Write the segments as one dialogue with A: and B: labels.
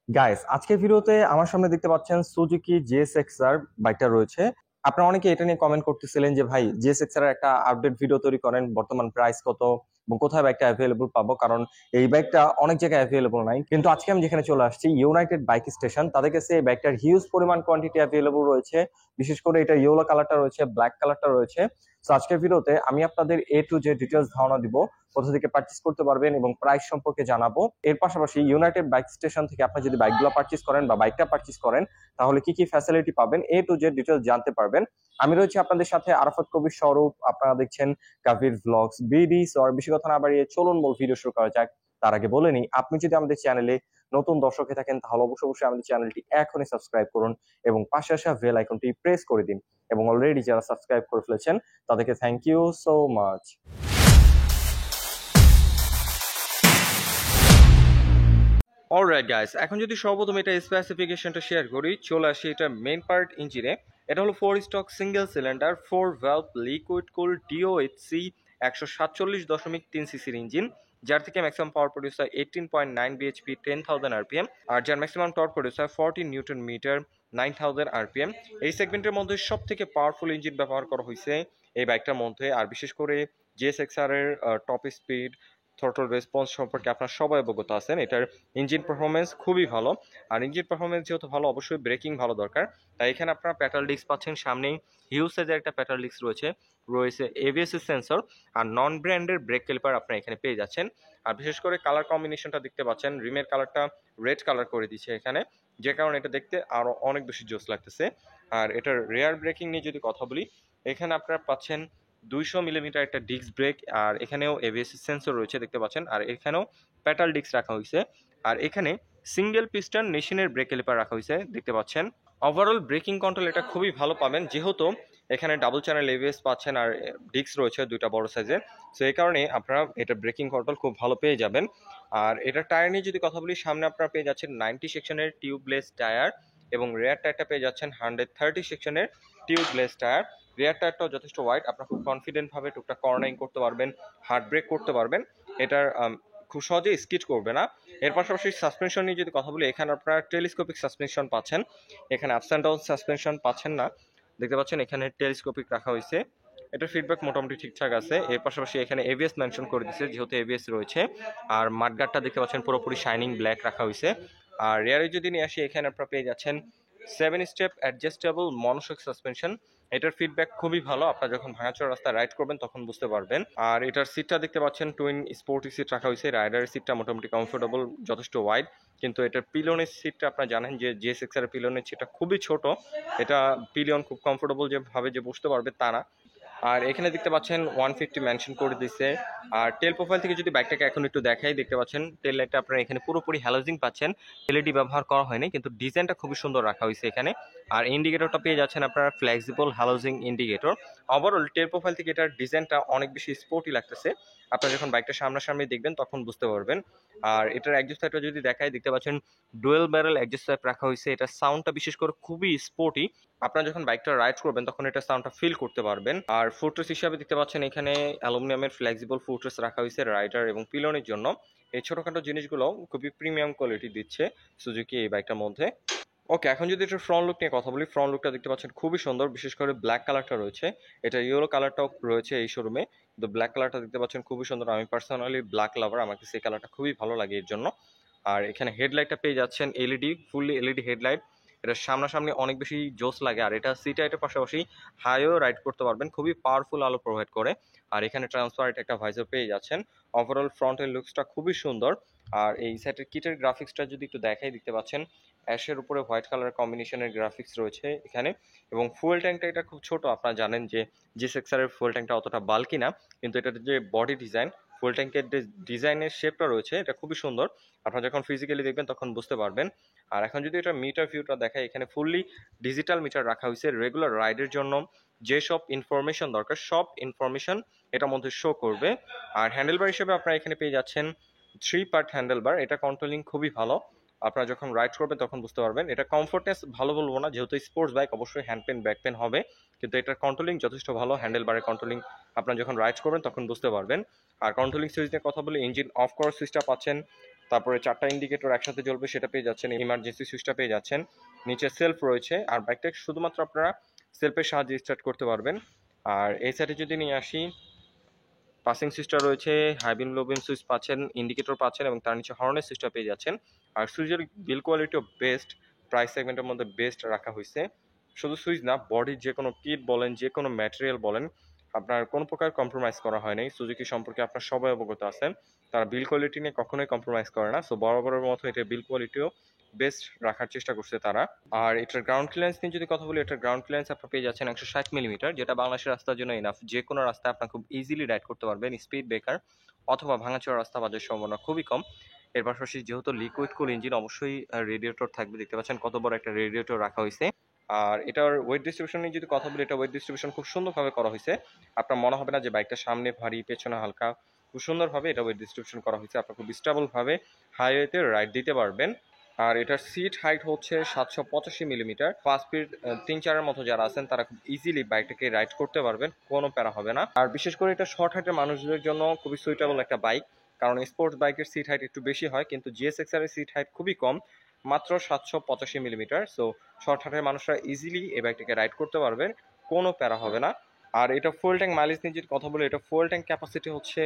A: Guys, আজকের ভিডিওতে আমার সামনে দেখতে পাচ্ছেন সুজুকি জিএসএক্সআর বাইকটা রয়েছে। আপনারা অনেকে এটা নিয়ে কমেন্ট করতেছিলেন যে ভাই জিএসএক্সআর এর একটা আপডেট ভিডিও তৈরি করেন, বর্তমান প্রাইস কত এবং কোথায় বাইকটা অ্যাভেলেবল পাবো, কারণ এই বাইকটা অনেক জায়গায় অ্যাভেলেবল নাই। কিন্তু আজকে আমি যেখানে চলে আসছি ইউনাইটেড বাইক স্টেশন, তাদের কাছে এই বাইকটার হিউজ পরিমাণ কোয়ান্টিটি অ্যাভেলেবল রয়েছে। বিশেষ করে এটা ইয়েলো কালারটা রয়েছে, ব্ল্যাক কালারটা রয়েছে। তো আজকের ভিডিওতে আমি আপনাদের এ টু জেড ডিটেলস ধারণা দিব, কোথা থেকে পারচেস করতে পারবেন এবং প্রাইস সম্পর্কে জানাবো। এর পাশাপাশি ইউনাইটেড বাইক স্টেশন থেকে আপনি যদি বাইকগুলো পারচেস করেন বা বাইকটা পারচেস করেন, তাহলে কি কি ফ্যাসিলিটি পাবেন, এ টু জেড ডিটেলস জানতে পারবেন। আমি রয়েছি আপনাদের সাথে আরাফাত কবির স্বরূপ, আপনারা দেখছেন কাভির ভ্লগস বিডি। সো আর বেশি কথা না বাড়িয়ে চলুন মূল ভিডিও শুরু করা যাক। তার আগে বলে নিই, আপনি যদি আমাদের চ্যানেলে নতুন দর্শক হয়ে থাকেন তাহলে অবশ্যই আমাদের চ্যানেলটি এখনই সাবস্ক্রাইব করুন এবং পাশে আসা বেল আইকনটি প্রেস করে দিন। এবং অলরেডি যারা সাবস্ক্রাইব করে ফেলেছেন তাদেরকে thank you so much. Alright guys, এখন যদি সর্বপ্রথম এটা স্পেসিফিকেশনটা শেয়ার করি, চলে আসি এটা মেইন পার্ট ইঞ্জিনে। এটা হলো 4 stock single cylinder 4 valve liquid কুল ডিওএইচসি 147.3 সিসির ইঞ্জিন, যার থেকে ম্যাক্সিমাম পাওয়ার প্রডিউস হয় 18.9 বিএইচপি 10,000 আরপিএম, আর যার ম্যাক্সিমাম টর্ক প্রডিউস হয় 40 নিউটন মিটার 9,000 আরপিএম। এই সেগমেন্টের মধ্যে সব থেকে পাওয়ারফুল ইঞ্জিন ব্যবহার করা হয়েছে এই বাইকটার মধ্যে। আর বিশেষ করে জিএসএক্সআর এর টপ স্পিড থ্রটল রেসপন্স সম্পর্কে আপনার সবাই অবগত আছেন। এটার ইঞ্জিন পারফরমেন্স খুবই ভালো। আর ইঞ্জিন পারফরমেন্স যেহেতু ভালো, অবশ্যই ব্রেকিং ভালো দরকার। তাই এখানে আপনারা প্যাটাল ডিস্ক পাচ্ছেন, সামনেই হিউজ সাইজের একটা প্যাটাল ডিস্ক রয়েছে, রয়েছে এবিএস সেন্সর আর নন ব্র্যান্ডের ব্রেক ক্যালিপার আপনারা এখানে পেয়ে যাচ্ছেন। আর বিশেষ করে কালার কম্বিনেশনটা দেখতে পাচ্ছেন, রিমের কালারটা রেড কালার করে দিচ্ছে এখানে, যে কারণে এটা দেখতে আরো অনেক বেশি জোস লাগতেছে। আর এটার রেয়ার ব্রেকিং নিয়ে যদি কথা বলি, এখানে আপনারা পাচ্ছেন 200 মিলিমিটার একটা ডিস্ক ব্রেক, আর এখানেও এবিএস সেন্সর রয়েছে দেখতে পাচ্ছেন, আর এখানেও প্যাটাল ডিস্ক রাখা হয়েছে। আর এখানে সিঙ্গেল পিস্টন মেশিনের ব্রেক ক্যালিপার রাখা হয়েছে দেখতে পাচ্ছেন। ওভারঅল ব্রেকিং কন্ট্রোল এটা খুবই ভালো পাবেন, যেহেতু এখানে ডাবল চ্যানেল এবিএস পাচ্ছেন আর ডিস্ক রয়েছে দুইটা বড় সাইজের। সো এই কারণে আপনারা এটা ব্রেকিং কন্ট্রোল খুব ভালো পেয়ে যাবেন। আর এটা টায়ার নিয়ে যদি কথা বলি, সামনে আপনারা পেয়ে যাচ্ছেন 90 সেকশনের টিউবলেস টায়ার এবং রেয়ার টায়ারটা পেয়ে যাচ্ছেন 130 সেকশনের টিউবলেস টায়ার। রেয়ার টায়ারটাও যথেষ্ট ওয়াইড, আপনারা খুব কনফিডেন্ট ভাবে টুকটাক কর্নারিং করতে পারবেন, হার্ড ব্রেক করতে পারবেন। এটার খুব সহজে স্কিড করবে না। এর পাশাপাশি সাসপেনশন নিয়ে যদি কথা বলি, এখানে আপনারা টেলিস্কোপিক সাসপেনশন পাচ্ছেন, এখানে আপস অ্যান্ড ডাউন সাসপেনশন পাচ্ছেন না। দেখতে পাচ্ছেন এখানে টেলিস্কোপিক রাখা হয়েছে। এটার ফিডব্যাক মোটামুটি ঠিকঠাক আছে। এর পাশাপাশি এখানে এবিএস মেনশন করে দিচ্ছে, যেহেতু এবিএস রয়েছে। আর মাডগার্ডটা দেখতে পাচ্ছেন পুরোপুরি শাইনিং ব্ল্যাক রাখা হয়েছে। আর রেয়ারে যদি নিয়ে আসি, এখানে আপনারা পেয়ে যাচ্ছেন 7 স্টেপ অ্যাডজাস্টেবল মনোশক সাসপেনশন। এটার ফিডব্যাক খুবই ভালো, আপনারা যখন ভাঙাচোরা রাস্তায় রাইড করবেন তখন বুঝতে পারবেন। আর এটার সিটটা দেখতে পাচ্ছেন টুইন স্পোর্টি সিট রাখা হয়েছে। রাইডারের সিটটা মোটামুটি কমফোর্টেবল, যথেষ্ট ওয়াইড। কিন্তু এটার পিলিয়নের সিটটা আপনারা জানেন যে জিএসএক্স এর পিলিয়নের সিটটা খুবই ছোট। এটা পিলিয়ন খুব কমফোর্টেবল যে ভাবে যে বসতে পারবে তা না। আর এখানে দেখতে পাচ্ছেন 150 মেনশন করে দিচ্ছে। আর টেল প্রোফাইল থেকে যদি বাইকটাকে এখন একটু দেখাই, দেখতে পাচ্ছেন টেল লাইটটা আপনারা এখানে পুরোপুরি হ্যালোজিং পাচ্ছেন, এলইডি ব্যবহার করা হয়নি, কিন্তু ডিজাইনটা খুবই সুন্দর রাখা হয়েছে এখানে। আর ইন্ডিকেটরটা পেয়ে যাচ্ছেন আপনারা ফ্লেক্সিবল হ্যালোজিং ইন্ডিকেটর। ওভারঅল টেল প্রোফাইল থেকে এটার ডিজাইনটা অনেক বেশি স্পোর্টি লাগতেছে, আপনারা যখন বাইকটা সামনাসামনি দেখবেন তখন বুঝতে পারবেন। আর এটার এক্সস্ট পাইপটা যদি দেখাই, দেখতে পাচ্ছেন ডুয়েল ব্যারেল এক্সস্ট পাইপ রাখা হয়েছে। এটার সাউন্ডটা বিশেষ করে খুবই স্পোর্টি, আপনারা যখন বাইকটা রাইড করবেন তখন এটা সাউন্ডটা ফিল করতে পারবেন। আর ফুটরেস হিসাবে দেখতে পাচ্ছেন এখানে অ্যালুমিনিয়ামের ফ্লেক্সিবল ফুটরেস রাখা হয়েছে রাইডার এবং পিলনের জন্য। এই ছোটখাটো জিনিসগুলো খুবই প্রিমিয়াম কোয়ালিটি দিচ্ছে সুজুকি এই বাইকটার মধ্যে। ওকে, এখন যদি এটা ফ্রন্ট লুক নিয়ে কথা বলি, ফ্রন্ট লুকটা দেখতে পাচ্ছেন খুবই সুন্দর, বিশেষ করে ব্ল্যাক কালারটা রয়েছে। এটা ইয়েলো কালারটাও রয়েছে এই শোরুমে, তো ব্ল্যাক কালারটা দেখতে পাচ্ছেন খুবই সুন্দর। আমি পার্সোনালি ব্ল্যাক লাভার, আমাকে সেই কালারটা খুবই ভালো লাগে এর জন্য। আর এখানে হেডলাইটটা পেয়ে যাচ্ছেন এলইডি, ফুললি এলইডি হেডলাইট। এটা সামনাসামনি অনেক বেশি জোস লাগে। আর এটা সিট হাইটের পাশাপাশি হাইও রাইড করতে পারবেন, খুবই পাওয়ারফুল আলো প্রোভাইড করে। আর এখানে ট্রান্সপারেন্ট একটা ভাইজার পেয়ে যাচ্ছেন। ওভারঅল ফ্রন্টের লুকসটা খুবই সুন্দর। আর এই সাইডের কিটের গ্রাফিক্সটা যদি একটু দেখাই, দেখতে পাচ্ছেন অ্যাশের উপরে হোয়াইট কালার কম্বিনেশনের গ্রাফিক্স রয়েছে এখানে। এবং ফুয়েল ট্যাঙ্কটা এটা খুব ছোট, আপনারা জানেন যে জিএসএক্সআর এর ফুয়েল ট্যাঙ্কটা অতটা বাল্কি না, কিন্তু এটার যে বডি ডিজাইন, ফুয়েল ট্যাঙ্কের ডিজাইনের শেপটা রয়েছে এটা খুবই সুন্দর, আপনারা যখন ফিজিক্যালি দেখবেন তখন বুঝতে পারবেন। আর এখন যদি এটা মিটার ভিউটা দেখায়, এখানে ফুললি ডিজিটাল মিটার রাখা হয়েছে রেগুলার রাইডের জন্য। যেসব ইনফরমেশন দরকার সব ইনফরমেশন এটার মধ্যে শো করবে। আর হ্যান্ডেলবার হিসেবে আপনারা এখানে পেয়ে যাচ্ছেন 3 পার্ট হ্যান্ডেলবার। এটা কন্ট্রোলিং খুবই ভালো, আপনারা যখন রাইড করবেন তখন বুঝতে পারবেন। এটা কমফোর্টনেস ভালো বলবো না, যেহেতু স্পোর্টস বাইক অবশ্যই হ্যান্ড পেন ব্যাক পেন হবে, কিন্তু এটার কন্ট্রোলিং যথেষ্ট ভালো। হ্যান্ডেলবারের কন্ট্রোলিং আপনারা যখন রাইড করবেন তখন বুঝতে পারবেন। আর কন্ট্রোলিং সুইচ নিয়ে কথা বলে, ইঞ্জিন অফ করার সুইচটা পাচ্ছেন তারপরে 4টা ইন্ডিকেটর একসাথে জ্বলবে সেটা পেয়ে যাচ্ছেন, ইমার্জেন্সি সুইচটা পেয়ে যাচ্ছেন, নিচে সেলফ রয়েছে। আর বাইকটা শুধুমাত্র আপনারা সেলফের সাহায্যে স্টার্ট করতে পারবেন। আর এই সাইডে যদি নিয়ে আসি, পাসিং সুইচটা রয়েছে, হাই বিম লো বিম সুইচ পাচ্ছেন, ইন্ডিকেটর পাচ্ছেন এবং তার নিচে হর্নের সুইচটা পেয়ে যাচ্ছেন। আর সুইচের বিল কোয়ালিটিও বেস্ট, প্রাইস সেগমেন্টের মধ্যে বেস্ট রাখা হয়েছে। শুধু সুইচ না, বডির যে কোনো কিট বলেন, যে কোনো ম্যাটেরিয়াল বলেন, আপনার কোনো প্রকার কম্প্রোমাইজ করা হয় নাই। সুজুকি সম্পর্কে আপনার সবাই অবগত আছেন, তারা বিল কোয়ালিটি নিয়ে কখনোই কম্প্রোমাইজ করে না। সো বরাবরের মতো এটা বিল কোয়ালিটিও বেস্ট রাখার চেষ্টা করছে তারা। আর এটার গ্রাউন্ড ক্লিয়ারেন্স নিয়ে যদি কথা বলি, এটার গ্রাউন্ড ক্লিয়ারেন্স আপনার পেয়ে যাচ্ছেন 160 মিলিমিটার, যেটা বাংলাদেশের রাস্তার জন্য ইনাফ। যে কোনো রাস্তায় আপনার খুব ইজিলি রাইড করতে পারবেন, স্পিড ব্রেকার অথবা ভাঙাচোরা রাস্তা বাজার সম্ভাবনা খুবই কম। এর পাশাপাশি যেহেতু লিকুইড কুল ইঞ্জিন, অবশ্যই রেডিয়েটর থাকবে। দেখতে পাচ্ছেন কত বড় একটা রেডিয়েটর রাখা হয়েছে। আর এটার ওয়েট ডিস্ট্রিবিউশন নিয়ে যদি কথা বলি, এটা ওয়েট ডিস্ট্রিবিউশন খুব সুন্দরভাবে করা হয়েছে। আপনার মনে হবে না যে বাইকটা সামনে ভারী পেছনে হালকা, খুব সুন্দরভাবে এটা ওয়েট ডিস্ট্রিবিউশন করা হয়েছে। আপনার খুব স্টেবলভাবে হাইওয়েতে রাইড দিতে পারবেন। আর এটার সিট হাইট হচ্ছে 785 মিলিমিটার। 5 ফিট 3-4-এর মতো যারা আছেন তারা খুব ইজিলি বাইকটাকে রাইড করতে পারবেন, কোনো প্যারা হবে না। আর বিশেষ করে এটা শর্ট হাইটের মানুষদের জন্য খুবই সুইটেবল একটা বাইক, কারণ স্পোর্টস বাইকের সিট হাইট একটু বেশি হয়, কিন্তু GSX-R এর সিট হাইট খুবই কম, মাত্র 785 মিলিমিটার। সো শর্ট হাইটের মানুষরা ইজিলি এই বাইকটাকে রাইড করতে পারবেন, কোনো প্যারা হবে না। আর এটা ফুয়েল ট্যাঙ্ক মাইলেজ নিয়ে যদি কথা বলি, এটা ফুয়েল ট্যাঙ্ক ক্যাপাসিটি হচ্ছে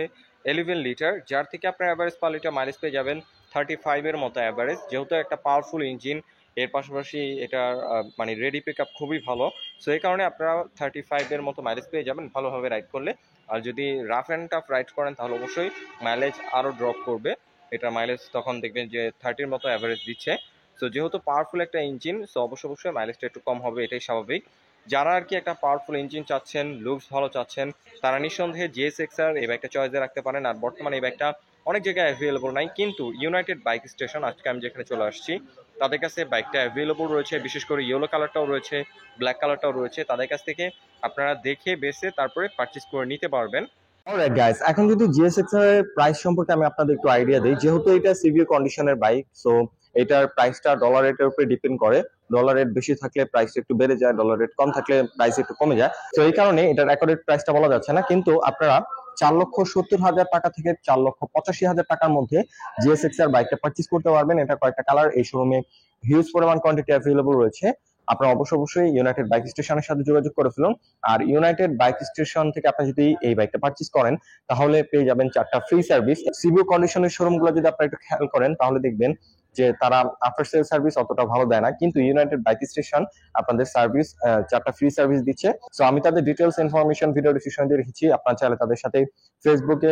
A: 11 লিটার, যার থেকে আপনার অ্যাভারেজ পার লিটার মাইলেজ পেয়ে যাবেন 35-এর মতো অ্যাভারেজ। যেহেতু একটা পাওয়ারফুল ইঞ্জিন, এর পাশাপাশি এটার মানে রেডি পিক আপ খুবই ভালো। সো এই কারণে আপনারা 35-এর মতো মাইলেজ পেয়ে যাবেন ভালোভাবে রাইড করলে। আর যদি রাফ অ্যান্ড টাফ রাইড করেন তাহলে অবশ্যই মাইলেজ আরও ড্রপ করবে। এটার মাইলেজ তখন দেখবেন যে 30-এর মতো অ্যাভারেজ দিচ্ছে। সো যেহেতু পাওয়ারফুল একটা ইঞ্জিন, সো অবশ্যই মাইলেজটা একটু কম হবে, এটাই স্বাভাবিক। যারা আর কি একটা পাওয়ারফুল ইঞ্জিন চাচ্ছেন, লুকস ভালো চাচ্ছেন, তারা নিঃসন্দেহে GSX-R এই বাইকটা চয়েসে রাখতে পারেন। আর বর্তমানে এই বাইকটা অনেক জায়গায় অ্যাভেলেবল নাই, কিন্তু ইউনাইটেড বাইক স্টেশন, আজকে আমি যেখানে চলে আসছি, তাদের কাছে বাইকটা অ্যাভেলেবল রয়েছে। বিশেষ করে ইয়েলো কালারটাও রয়েছে, ব্ল্যাক কালারটাও রয়েছে। তাদের কাছ থেকে আপনারা দেখে বেছে তারপরে পারচেজ করে নিতে পারবেন।
B: অলরাইট গাইস, এখন যদি GSX-R এর প্রাইস সম্পর্কে আমি আপনাদের একটু আইডিয়া দিই। যেহেতু এটা সিভিও কন্ডিশনের বাইক, সো এটার প্রাইসটা ডলার রেটের উপরে ডিপেন্ড করে। ডলার রেট বেশি থাকলে প্রাইস একটু বেড়ে যায়, ডলার রেট কম থাকলে প্রাইস একটু কমে যায়। তো এই কারণে এটার অ্যাকুরেট প্রাইসটা বলা যাচ্ছে না, কিন্তু আপনারা 4,70,000 টাকা থেকে 4,85,000 টাকার মধ্যে GSX-R বাইকটা পারচেজ করতে পারবেন। এটা কয়েকটা কালার এই শোরুমে হিউজ পরিমাণ কোয়ান্টিটি অ্যাভেলেবল রয়েছে। আপনারা অবশ্যই ইউনাইটেড বাইক স্টেশনের সাথে যোগাযোগ করে ফেলুন। আর ইউনাইটেড বাইক স্টেশন থেকে আপনি যদি এই বাইকটা পারচেজ করেন তাহলে পেয়ে যাবেন 4টা ফ্রি সার্ভিস। সিভিও কন্ডিশনের শোরুমগুলো যদি আপনারা একটু খেয়াল করেন তাহলে দেখবেন যে তারা আফটার সেল সার্ভিস অতটা ভালো দেয় না, কিন্তু ইউনাইটেড বাইক স্টেশন আপনাদের সার্ভিস 4টা ফ্রি সার্ভিস দিচ্ছে। সো আমি তাদের ডিটেলস ইনফরমেশন ভিডিও ডিসক্রিপশনে দিয়ে রেখেছি, আপনারা চাইলে তাদের সাথে ফেসবুকে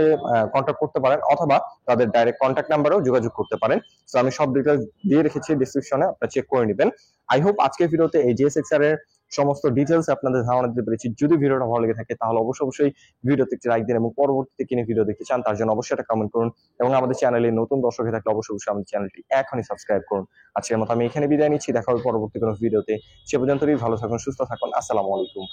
B: কন্ট্যাক্ট করতে পারেন অথবা তাদের ডাইরেক্ট কন্ট্যাক্ট নাম্বারেও যোগাযোগ করতে পারেন। সো আমি সব ডিটেলস দিয়ে রেখেছি ডিসক্রিপশনে, আপনারা চেক করে নেবেন। আই হোপ আজকের ভিডিওতে এই GSX-R এর সমস্ত ডিটেলস আপনাদের ধারণা দিতে পেরেছি। যদি ভিডিওটা ভালো লেগে থাকে তাহলে অবশ্যই ভিডিওতে একটি লাইক দিন, এবং পরবর্তীতে কিনে ভিডিও দেখতে চান তার জন্য অবশ্যই একটা কমেন্ট করুন, এবং আমাদের চ্যানেলে নতুন দর্শক হয়ে থাকলে অবশ্যই আমাদের চ্যানেলটি এখনই সাবস্ক্রাইব করুন। আজকের মতো আমি এখানে বিদায় নিচ্ছি, দেখা হবে পরবর্তী কোনো ভিডিওতে। সে পর্যন্তই ভালো থাকুন, সুস্থ থাকুন। আসসালামু আলাইকুম।